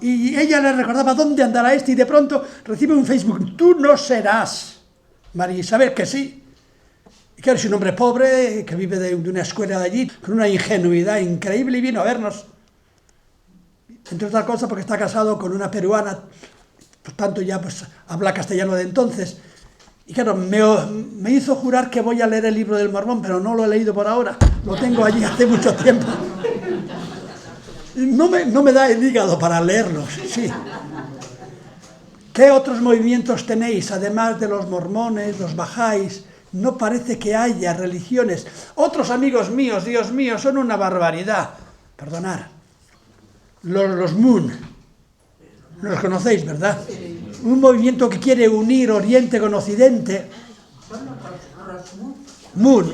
Y ella le recordaba dónde andará y de pronto recibe un Facebook: tú no serás María Isabel, que sí. Y claro, es un hombre pobre que vive de una escuela de allí, con una ingenuidad increíble, y vino a vernos. Entre otras cosas porque está casado con una peruana, por tanto ya pues habla castellano de entonces. Y claro, me hizo jurar que voy a leer el libro del Mormón, pero no lo he leído por ahora, lo tengo allí hace mucho tiempo. No me da el hígado para leerlos, sí. ¿Qué otros movimientos tenéis, además de los mormones, los bajáis? No parece que haya religiones. Otros amigos míos, Dios mío, son una barbaridad. Perdonad. Los Moon. ¿No los conocéis, verdad? Un movimiento que quiere unir Oriente con Occidente. Moon.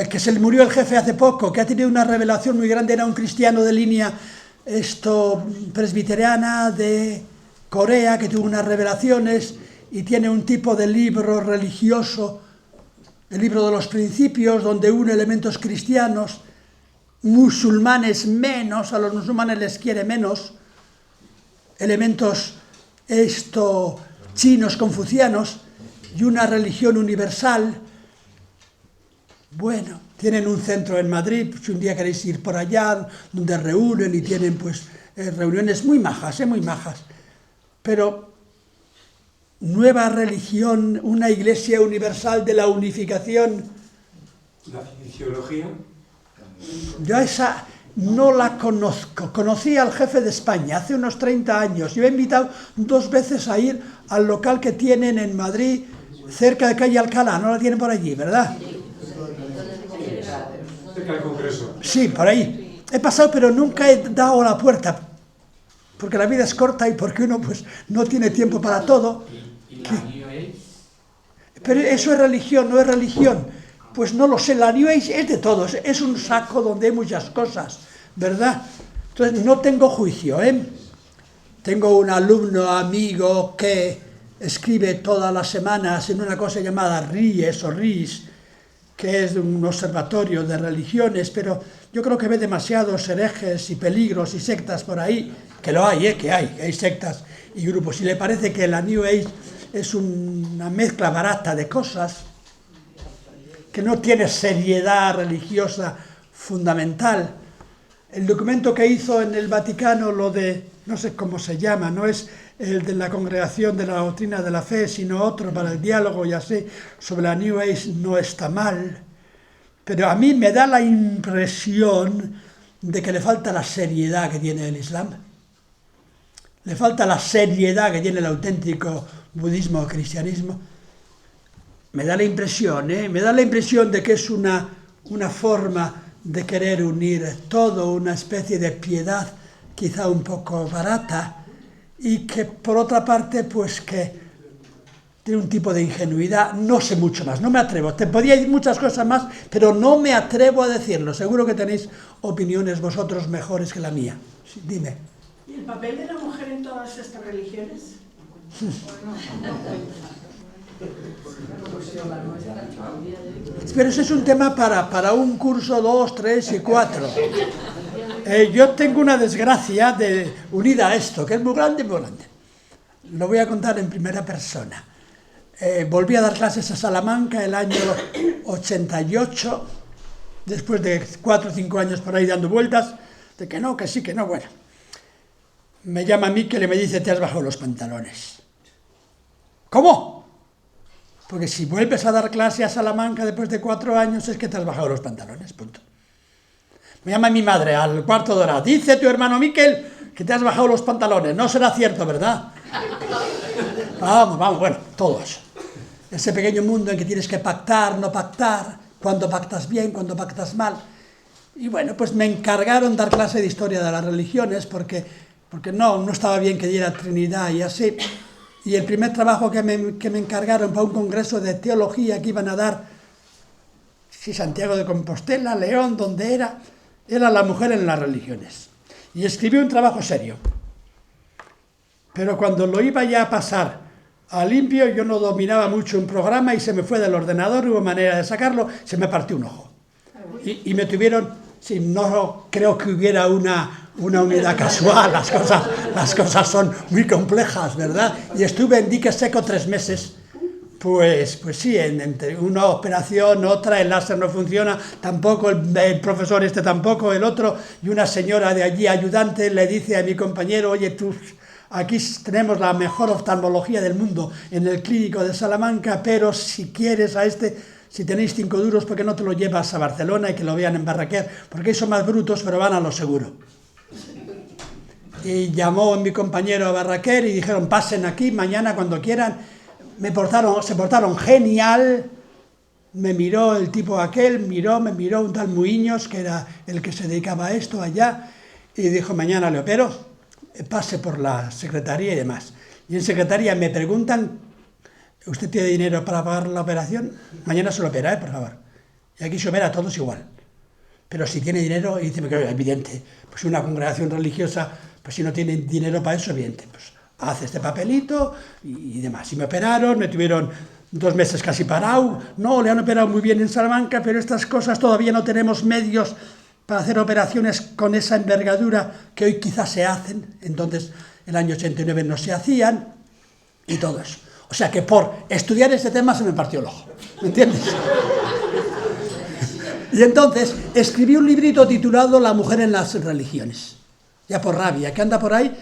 Que se le murió el jefe hace poco, que ha tenido una revelación muy grande, era un cristiano de línea presbiteriana de Corea, que tuvo unas revelaciones y tiene un tipo de libro religioso, el libro de los principios, donde une elementos cristianos, musulmanes menos, a los musulmanes les quiere menos, elementos chinos, confucianos, y una religión universal. Bueno, tienen un centro en Madrid, si un día queréis ir por allá, donde reúnen y tienen pues reuniones muy majas, pero nueva religión, una iglesia universal de la unificación. La fisiología. Yo esa no la conozco. Conocí al jefe de España hace unos 30 años. Yo he invitado 2 veces a ir al local que tienen en Madrid, cerca de calle Alcalá. No la tienen por allí, ¿verdad? Cerca del Congreso. Sí, por ahí. He pasado, pero nunca he dado la puerta, porque la vida es corta y porque uno pues no tiene tiempo para todo. ¿Y la New Age? Pero eso es religión, no es religión. Pues no lo sé, la New Age es de todos, es un saco donde hay muchas cosas, ¿verdad? Entonces no tengo juicio, Tengo un alumno, amigo, que escribe todas las semanas en una cosa llamada RIES, que es un observatorio de religiones, pero yo creo que ve demasiados herejes y peligros y sectas por ahí, que lo hay, que hay sectas y grupos, y le parece que la New Age es una mezcla barata de cosas, que no tiene seriedad religiosa fundamental. El documento que hizo en el Vaticano, lo de, no sé cómo se llama, no es el de la Congregación de la Doctrina de la Fe, sino otro para el diálogo y así, sobre la New Age, no está mal. Pero a mí me da la impresión de que le falta la seriedad que tiene el Islam. Le falta la seriedad que tiene el auténtico budismo o cristianismo. Me da la impresión de que es una forma de querer unir todo, una especie de piedad quizá un poco barata, y que por otra parte pues que tiene un tipo de ingenuidad. No sé mucho más, no me atrevo, te podría decir muchas cosas más, pero no me atrevo a decirlo. Seguro que tenéis opiniones vosotros mejores que la mía. Sí, dime. ¿Y el papel de la mujer en todas estas religiones? Pero ese es un tema para un curso 2, 3 y 4. Yo tengo una desgracia unida a esto, que es muy grande, muy grande. Lo voy a contar en primera persona. Volví a dar clases a Salamanca el año 88, después de 4 o 5 años por ahí dando vueltas, de que no, que sí, que no, bueno. Me llama Miquel y me dice, te has bajado los pantalones. ¿Cómo? Porque si vuelves a dar clase a Salamanca después de 4 años es que te has bajado los pantalones, punto. Me llama mi madre al cuarto de hora, dice tu hermano Miquel que te has bajado los pantalones, no será cierto, ¿verdad? Vamos, bueno, todo eso. Ese pequeño mundo en que tienes que pactar, no pactar, cuando pactas bien, cuando pactas mal. Y bueno, pues me encargaron dar clase de historia de las religiones porque no estaba bien que diera Trinidad y así. Y el primer trabajo que me encargaron para un congreso de teología que iban a dar, sí, Santiago de Compostela, León, donde era la mujer en las religiones. Y escribí un trabajo serio. Pero cuando lo iba ya a pasar a limpio, yo no dominaba mucho un programa y se me fue del ordenador, no hubo manera de sacarlo, se me partió un ojo. Y me tuvieron, sí, no creo que hubiera una unidad casual, las cosas son muy complejas, ¿verdad? Y estuve en dique seco 3 meses, pues sí, entre una operación, otra, el láser no funciona, tampoco, el profesor tampoco, el otro, y una señora de allí, ayudante, le dice a mi compañero, oye, tú, aquí tenemos la mejor oftalmología del mundo en el clínico de Salamanca, pero si quieres si tenéis 5 duros, ¿por qué no te lo llevas a Barcelona y que lo vean en Barraquer? Porque ahí son más brutos, pero van a lo seguro. Y llamó mi compañero a Barraquer y dijeron, pasen aquí mañana cuando quieran. Se portaron genial. Me miró el tipo aquel, me miró un tal Muiños, que era el que se dedicaba a esto allá, y dijo, mañana le opero, pase por la secretaría y demás. Y en secretaría me preguntan, ¿usted tiene dinero para pagar la operación? Mañana se lo opera, por favor. Y aquí se opera a todos igual. Pero si tiene dinero, y dice, que evidente, pues una congregación religiosa, pues si no tiene dinero para eso, evidente, pues hace este papelito y demás. Y me operaron, me tuvieron 2 meses casi parado. No, le han operado muy bien en Salamanca, pero estas cosas todavía no tenemos medios para hacer operaciones con esa envergadura que hoy quizás se hacen. Entonces, el año 89 no se hacían y todo eso. O sea que por estudiar este tema se me partió el ojo, ¿me entiendes? Y entonces escribí un librito titulado La mujer en las religiones, ya por rabia, que anda por ahí,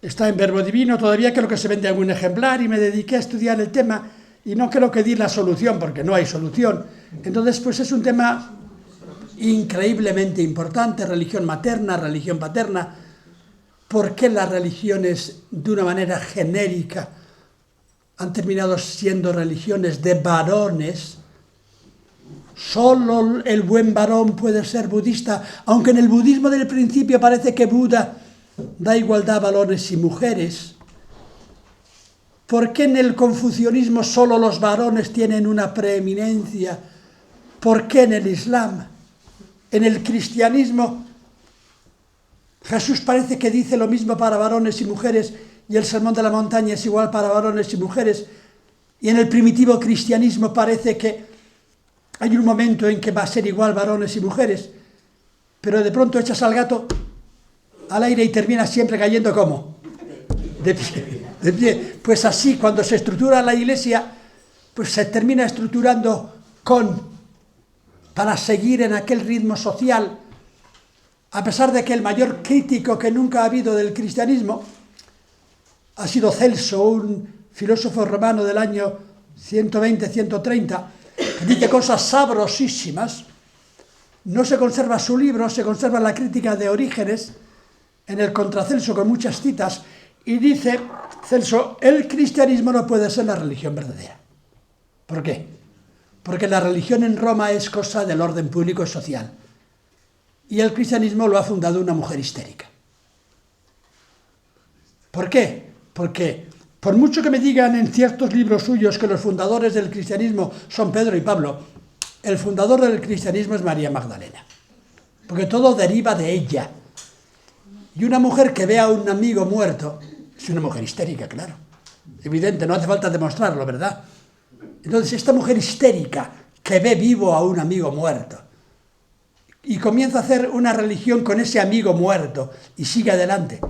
está en Verbo Divino todavía, creo que se vende algún ejemplar, y me dediqué a estudiar el tema, y no creo que di la solución, porque no hay solución. Entonces, pues es un tema increíblemente importante, religión materna, religión paterna. ¿Por qué las religiones, de una manera genérica, han terminado siendo religiones de varones? Solo el buen varón puede ser budista, aunque en el budismo del principio parece que Buda da igualdad a varones y mujeres. ¿Por qué en el confucianismo solo los varones tienen una preeminencia? ¿Por qué en el Islam? En el cristianismo Jesús parece que dice lo mismo para varones y mujeres, y el sermón de la montaña es igual para varones y mujeres, y en el primitivo cristianismo parece que hay un momento en que va a ser igual varones y mujeres, pero de pronto echas al gato al aire y terminas siempre cayendo ¿cómo? De pie, de pie. Pues así, cuando se estructura la Iglesia, pues se termina estructurando para seguir en aquel ritmo social, a pesar de que el mayor crítico que nunca ha habido del cristianismo ha sido Celso, un filósofo romano del año 120-130, que dice cosas sabrosísimas. No se conserva su libro, se conserva la crítica de Orígenes en el contra Celso con muchas citas, y dice Celso, el cristianismo no puede ser la religión verdadera. ¿Por qué? Porque la religión en Roma es cosa del orden público y social, y el cristianismo lo ha fundado una mujer histérica. ¿Por qué? Porque por mucho que me digan en ciertos libros suyos que los fundadores del cristianismo son Pedro y Pablo, el fundador del cristianismo es María Magdalena, porque todo deriva de ella. Y una mujer que ve a un amigo muerto es una mujer histérica, claro. Evidente, no hace falta demostrarlo, ¿verdad? Entonces, esta mujer histérica que ve vivo a un amigo muerto y comienza a hacer una religión con ese amigo muerto y sigue adelante.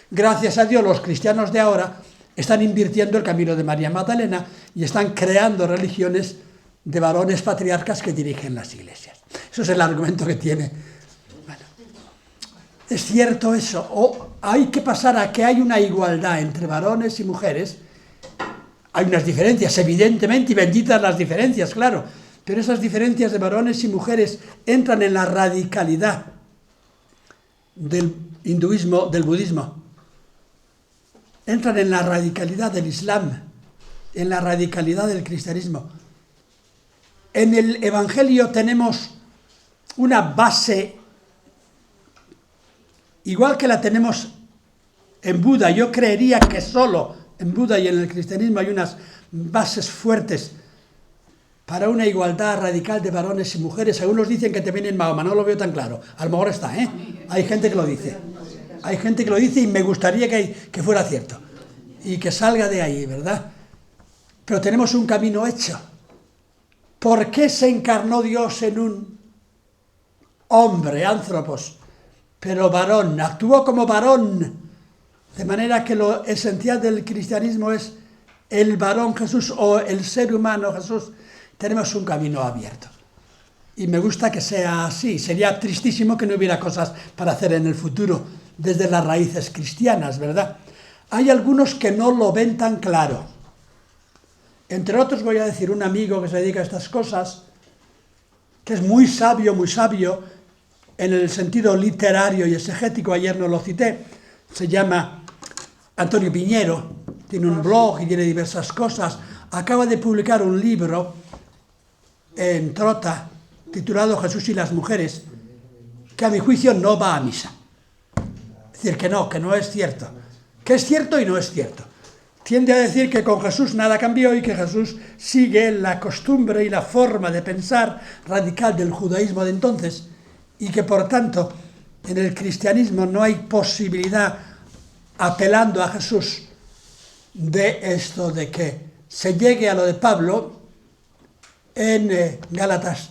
Gracias a Dios, los cristianos de ahora están invirtiendo el camino de María Magdalena y están creando religiones de varones patriarcas que dirigen las iglesias. Eso es el argumento que tiene. Bueno, ¿es cierto eso? ¿O hay que pasar a que hay una igualdad entre varones y mujeres? Hay unas diferencias, evidentemente, y benditas las diferencias, claro, pero esas diferencias de varones y mujeres entran en la radicalidad del hinduismo, del budismo, entran en la radicalidad del islam, en la radicalidad del cristianismo. En el Evangelio tenemos una base, igual que la tenemos en Buda. Yo creería que solo en Buda y en el cristianismo hay unas bases fuertes para una igualdad radical de varones y mujeres. Algunos dicen que también en Mahoma, no lo veo tan claro. A lo mejor está, ¿eh? Hay gente que lo dice. Hay gente que lo dice y me gustaría que fuera cierto. Y que salga de ahí, ¿verdad? Pero tenemos un camino hecho. ¿Por qué se encarnó Dios en un hombre, anthropos, pero varón? Actuó como varón, de manera que lo esencial del cristianismo es el varón Jesús o el ser humano Jesús. Tenemos un camino abierto. Y me gusta que sea así. Sería tristísimo que no hubiera cosas para hacer en el futuro desde las raíces cristianas, ¿verdad? Hay algunos que no lo ven tan claro. Entre otros voy a decir un amigo que se dedica a estas cosas, que es muy sabio en el sentido literario y exegético, ayer no lo cité, se llama Antonio Piñero, tiene un blog y tiene diversas cosas, acaba de publicar un libro en Trota, titulado Jesús y las mujeres, que a mi juicio no va a misa. Es decir, que no es cierto, que es cierto y no es cierto. Tiende a decir que con Jesús nada cambió y que Jesús sigue la costumbre y la forma de pensar radical del judaísmo de entonces y que por tanto en el cristianismo no hay posibilidad, apelando a Jesús, de esto de que se llegue a lo de Pablo en Gálatas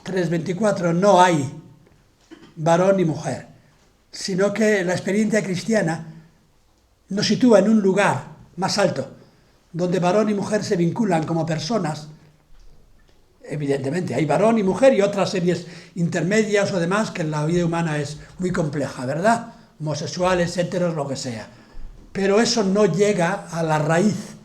3:24, no hay varón y mujer, sino que la experiencia cristiana nos sitúa en un lugar más alto, donde varón y mujer se vinculan como personas. Evidentemente hay varón y mujer y otras series intermedias o demás, que en la vida humana es muy compleja, ¿verdad? Homosexuales, heteros, lo que sea. Pero eso no llega a la raíz,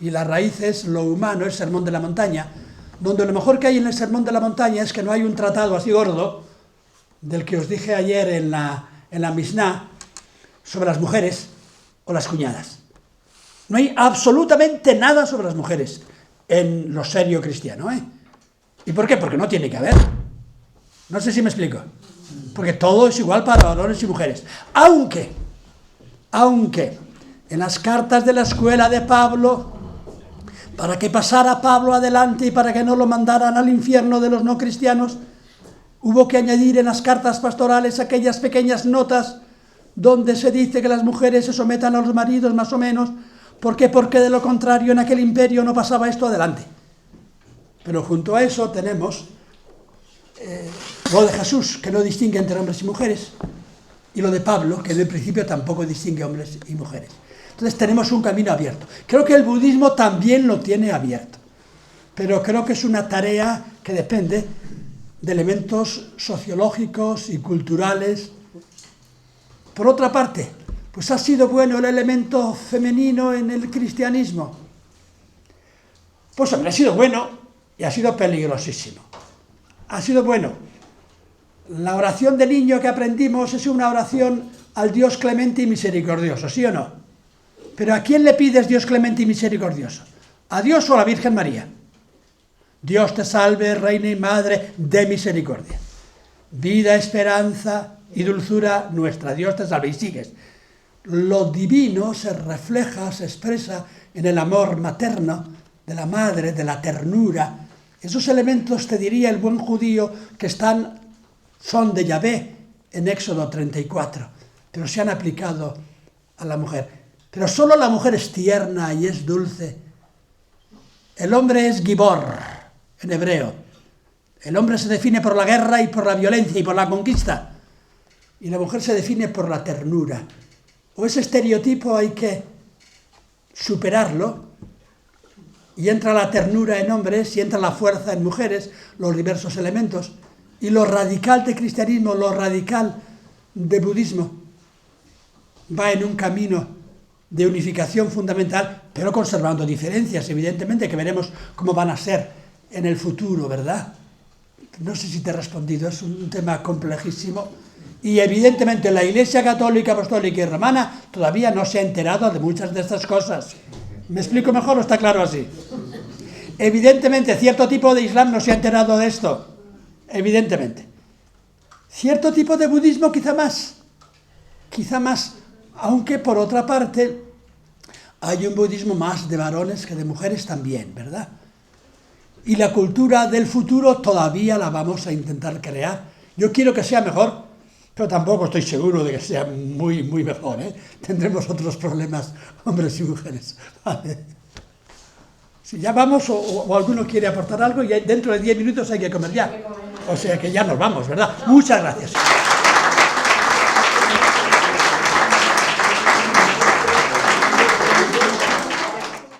y la raíz es lo humano, el Sermón de la Montaña, donde lo mejor que hay en el Sermón de la Montaña es que no hay un tratado así gordo, del que os dije ayer en la Mishnah, sobre las mujeres o las cuñadas. No hay absolutamente nada sobre las mujeres en lo serio cristiano, ¿eh? ¿Y por qué? Porque no tiene que haber. No sé si me explico. Porque todo es igual para varones y mujeres. Aunque en las cartas de la escuela de Pablo, para que pasara Pablo adelante y para que no lo mandaran al infierno de los no cristianos, hubo que añadir en las cartas pastorales aquellas pequeñas notas donde se dice que las mujeres se sometan a los maridos más o menos. ¿Por qué? Porque de lo contrario en aquel imperio no pasaba esto adelante. Pero junto a eso tenemos lo de Jesús, que no distingue entre hombres y mujeres, y lo de Pablo, que en principio tampoco distingue hombres y mujeres. Entonces tenemos un camino abierto. Creo que el budismo también lo tiene abierto, pero creo que es una tarea que depende de elementos sociológicos y culturales. Por otra parte, pues ha sido bueno el elemento femenino en el cristianismo. Pues hombre, ha sido bueno y ha sido peligrosísimo. Ha sido bueno. La oración de niño que aprendimos es una oración al Dios clemente y misericordioso, ¿sí o no? Pero ¿a quién le pides Dios clemente y misericordioso? ¿A Dios o a la Virgen María? Dios te salve, Reina y Madre de misericordia. Vida, esperanza y dulzura nuestra. Dios te salve. Y sigues. Lo divino se refleja, se expresa en el amor materno de la madre, de la ternura. Esos elementos, te diría el buen judío, que son de Yahvé en Éxodo 34, pero se han aplicado a la mujer. Pero solo la mujer es tierna y es dulce. El hombre es gibor, en hebreo. El hombre se define por la guerra y por la violencia y por la conquista. Y la mujer se define por la ternura. O ese estereotipo hay que superarlo, y entra la ternura en hombres y entra la fuerza en mujeres, los diversos elementos. Y lo radical de cristianismo, lo radical de budismo, va en un camino de unificación fundamental, pero conservando diferencias, evidentemente, que veremos cómo van a ser en el futuro, ¿verdad? No sé si te he respondido, es un tema complejísimo. Y evidentemente la Iglesia Católica, Apostólica y Romana todavía no se ha enterado de muchas de estas cosas. ¿Me explico mejor o está claro así? Evidentemente, cierto tipo de Islam no se ha enterado de esto. Evidentemente. Cierto tipo de budismo quizá más, aunque por otra parte hay un budismo más de varones que de mujeres también, ¿verdad? Y la cultura del futuro todavía la vamos a intentar crear. Yo quiero que sea mejor, pero tampoco estoy seguro de que sea muy, muy mejor, ¿eh? Tendremos otros problemas, hombres y mujeres. Vale. Si ya vamos, o alguno quiere aportar algo, y dentro de 10 minutos hay que comer ya. O sea que ya nos vamos, ¿verdad? Muchas gracias.